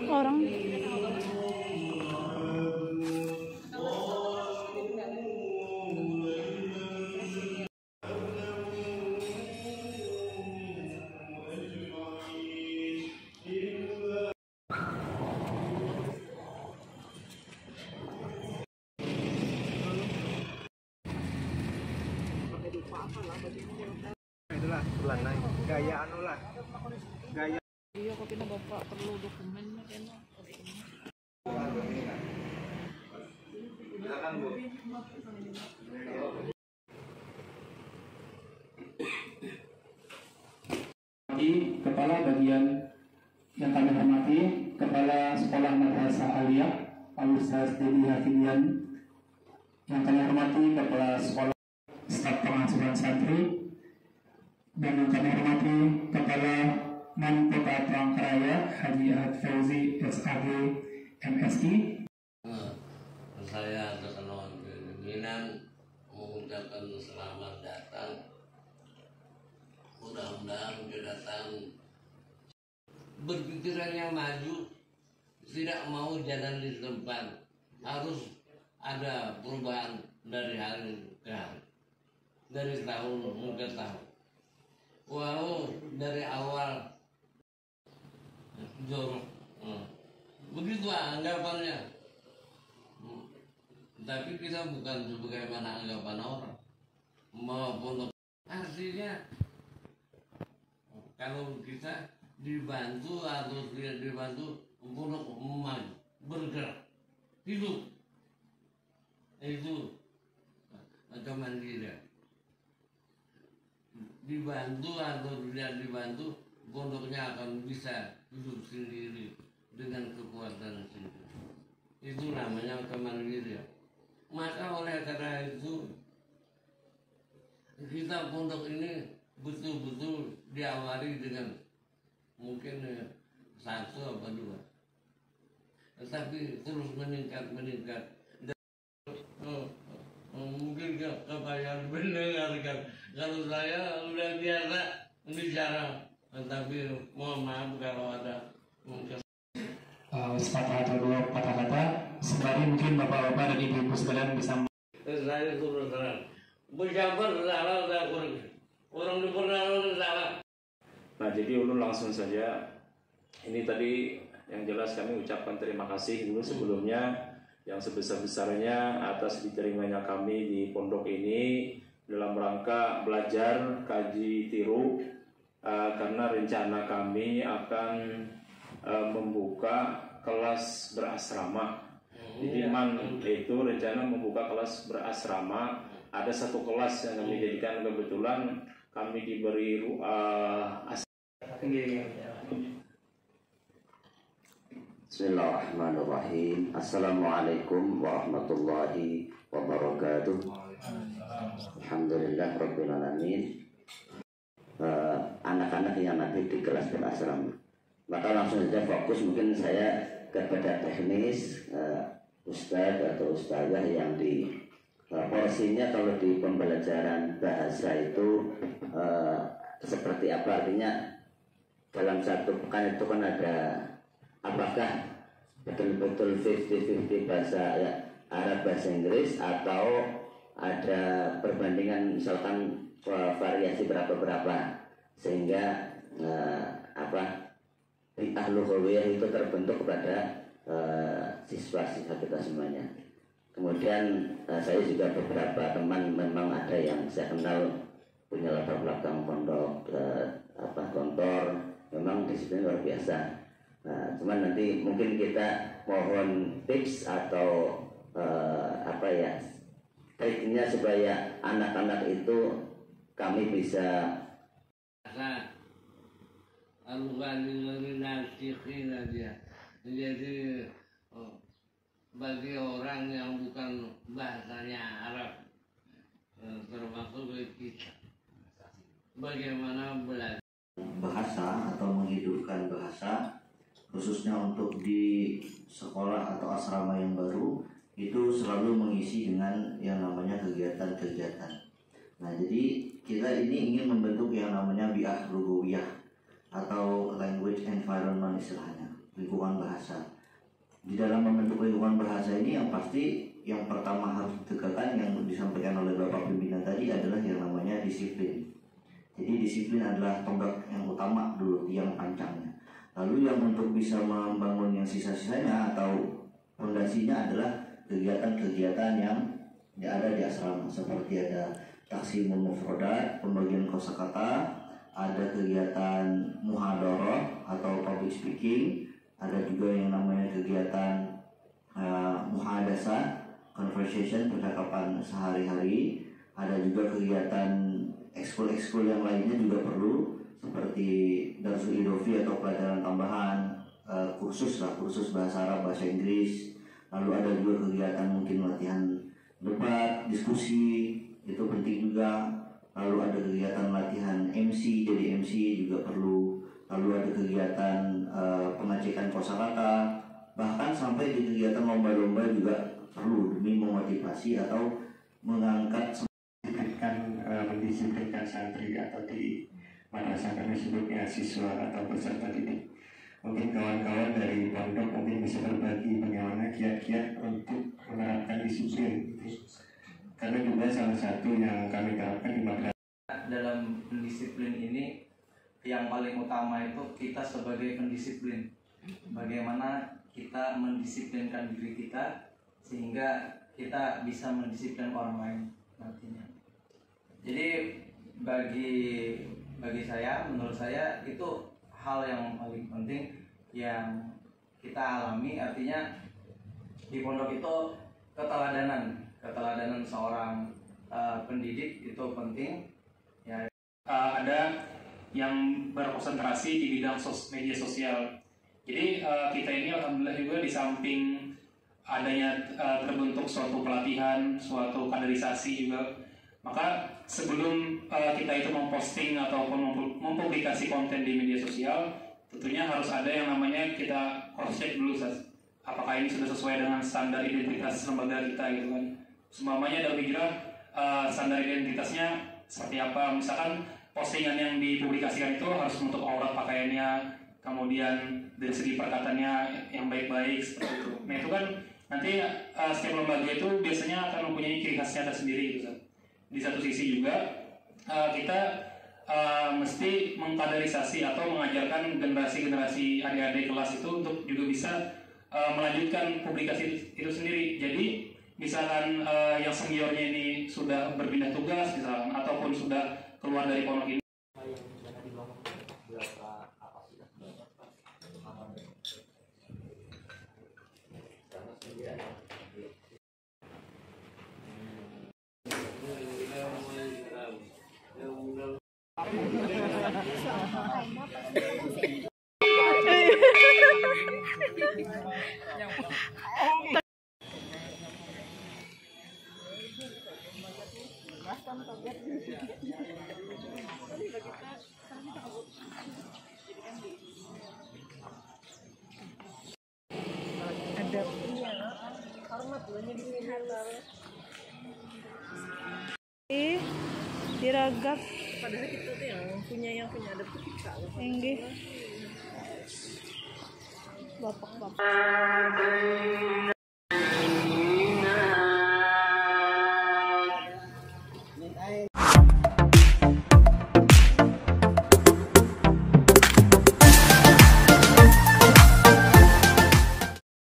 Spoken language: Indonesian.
orang. Itulah bulan naik gaya anu lah gaya Iya kok pina bapak perlu dokumennya kena. silakan Bu. Kepala bagian yang kami hormati, Kepala Sekolah Madrasah Aliyah Al Ustaz Dedi Hakimian, yang kami hormati Kepala Sekolah Staf Pengasuhan Santri, dan yang kami hormati Kepala Mankota Palangkaraya Haji Ahad Fauzi SAG MSI. Saya terkenal keinginan mengucapkan selamat datang. Mudah-mudahan kedatangan berpikirannya maju, tidak mau jalan di tempat, harus ada perubahan dari hari ke hari, dari tahun ke tahun. Walau dari awal jorok, begitu anggapannya. Tapi kita bukan sebagaimana anggapan orang maupun artinya kalau kita dibantu atau tidak dibantu untuk maju bergerak hidup itu kemandirian. Dibantu atau tidak dibantu, pondoknya akan bisa hidup sendiri dengan kekuatan sendiri. Itu namanya kemandirian. Maka oleh karena itu kita pondok ini betul-betul diawali dengan mungkin 1 atau 2, tetapi terus meningkat. Mungkin kebayang mendengarkan kalau saya udah biasa bicara, tetapi mohon maaf kalau ada mungkin sepatah atau 2 patah kata, sembari mungkin bapak-bapak dan ibu-ibu sekalian bisa. Saya terus terang bersabar salah orang di pernah salah. Nah, jadi ulun langsung saja. Ini tadi yang jelas kami ucapkan terima kasih dulu sebelumnya yang sebesar-besarnya atas diterimanya kami di pondok ini dalam rangka belajar kaji tiru, karena rencana kami akan membuka kelas berasrama. Jadi itu rencana membuka kelas berasrama. Ada 1 kelas yang kami jadikan, kebetulan kami diberi Bismillahirrahmanirrahim. Assalamualaikum warahmatullahi wabarakatuh. Alhamdulillah rabbil alamin. Anak-anak yang nanti di kelas berasrama, maka langsung saja fokus. Mungkin saya kepada teknis, ustadz atau ustazah yang di porsinya kalau di pembelajaran bahasa itu seperti apa, artinya dalam 1 pekan itu kan ada, apakah betul-betul 50-50 bahasa Arab bahasa Inggris, atau ada perbandingan misalkan variasi berapa sehingga ahlu hawiyah itu terbentuk kepada siswa-siswa kita semuanya. Kemudian saya juga beberapa teman memang ada yang saya kenal punya latar belakang pondok kantor, memang disiplin luar biasa. Cuman nanti mungkin kita mohon tips atau triknya supaya anak-anak itu kami bisa jadi bagi orang yang bukan bahasanya Arab, termasuk kita, bagaimana belajar bahasa atau menghidupkan bahasa, khususnya untuk di sekolah atau asrama yang baru, itu selalu mengisi dengan yang namanya kegiatan-kegiatan. Nah, jadi kita ini ingin membentuk yang namanya bi'ah lugawiyah atau language environment istilahnya. lingkungan bahasa. Di dalam membentuk lingkungan bahasa ini yang pasti yang pertama harus ditegakkan yang disampaikan oleh Bapak pimpinan tadi adalah yang namanya disiplin. Jadi disiplin adalah tonggak yang utama dulu, yang pancangnya. Lalu yang untuk bisa membangun yang sisa-sisanya atau fondasinya adalah kegiatan-kegiatan yang ada di asrama, seperti ada taksimul mufrodat, pembagian kosakata, ada kegiatan muhadharah atau public speaking, ada juga yang namanya kegiatan muhadasah, conversation, percakapan sehari-hari, ada juga kegiatan ekskul-ekskul yang lainnya juga perlu, seperti darsul idofi atau pelajaran tambahan, kursus bahasa Arab, bahasa Inggris. Lalu ada juga kegiatan mungkin latihan debat, diskusi, itu penting juga. Lalu ada kegiatan latihan MC, jadi MC juga perlu. Lalu ada kegiatan pengecekan kosakata, bahkan sampai di kegiatan lomba-lomba juga perlu demi memotivasi atau mengangkat mendisiplinkan santri atau di madrasah kami sebutnya siswa atau peserta didik. Mungkin kawan-kawan dari pondok mungkin bisa berbagi bagaimana kiat-kiat untuk menerapkan disiplin. Karena juga salah satu yang kami terapkan di madrasah. Dalam pendisiplin ini yang paling utama itu kita sebagai pendisiplin. Bagaimana kita mendisiplinkan diri kita sehingga kita bisa mendisiplin orang lain nantinya. Jadi bagi saya, menurut saya itu hal yang paling penting yang kita alami. Artinya di pondok itu keteladanan seorang pendidik itu penting. Ya. Ada yang berkonsentrasi di bidang media sosial. Jadi kita ini alhamdulillah juga di samping adanya terbentuk suatu pelatihan, suatu kaderisasi juga. Maka sebelum kita itu memposting ataupun mempublikasi konten di media sosial, tentunya harus ada yang namanya kita cross check dulu, apakah ini sudah sesuai dengan standar identitas lembaga kita gitu kan. Semuanya dalam hijrah standar identitasnya seperti apa. Misalkan postingan yang dipublikasikan itu harus untuk aurat pakaiannya, kemudian dari segi perkataannya yang baik-baik seperti itu. Nah itu kan nanti setiap lembaga itu biasanya akan mempunyai ciri khasnya tersendiri gitu. Di satu sisi juga kita mesti mengkaderisasi atau mengajarkan generasi-generasi adik-adik kelas itu untuk juga bisa melanjutkan publikasi itu sendiri. Jadi misalkan yang seniornya ini sudah berpindah tugas misalkan ataupun sudah keluar dari pondok ini. Ada hormat loh jadi diragap. Padahal kita tuh yang punya ada kita loh. Enggih. Bapak.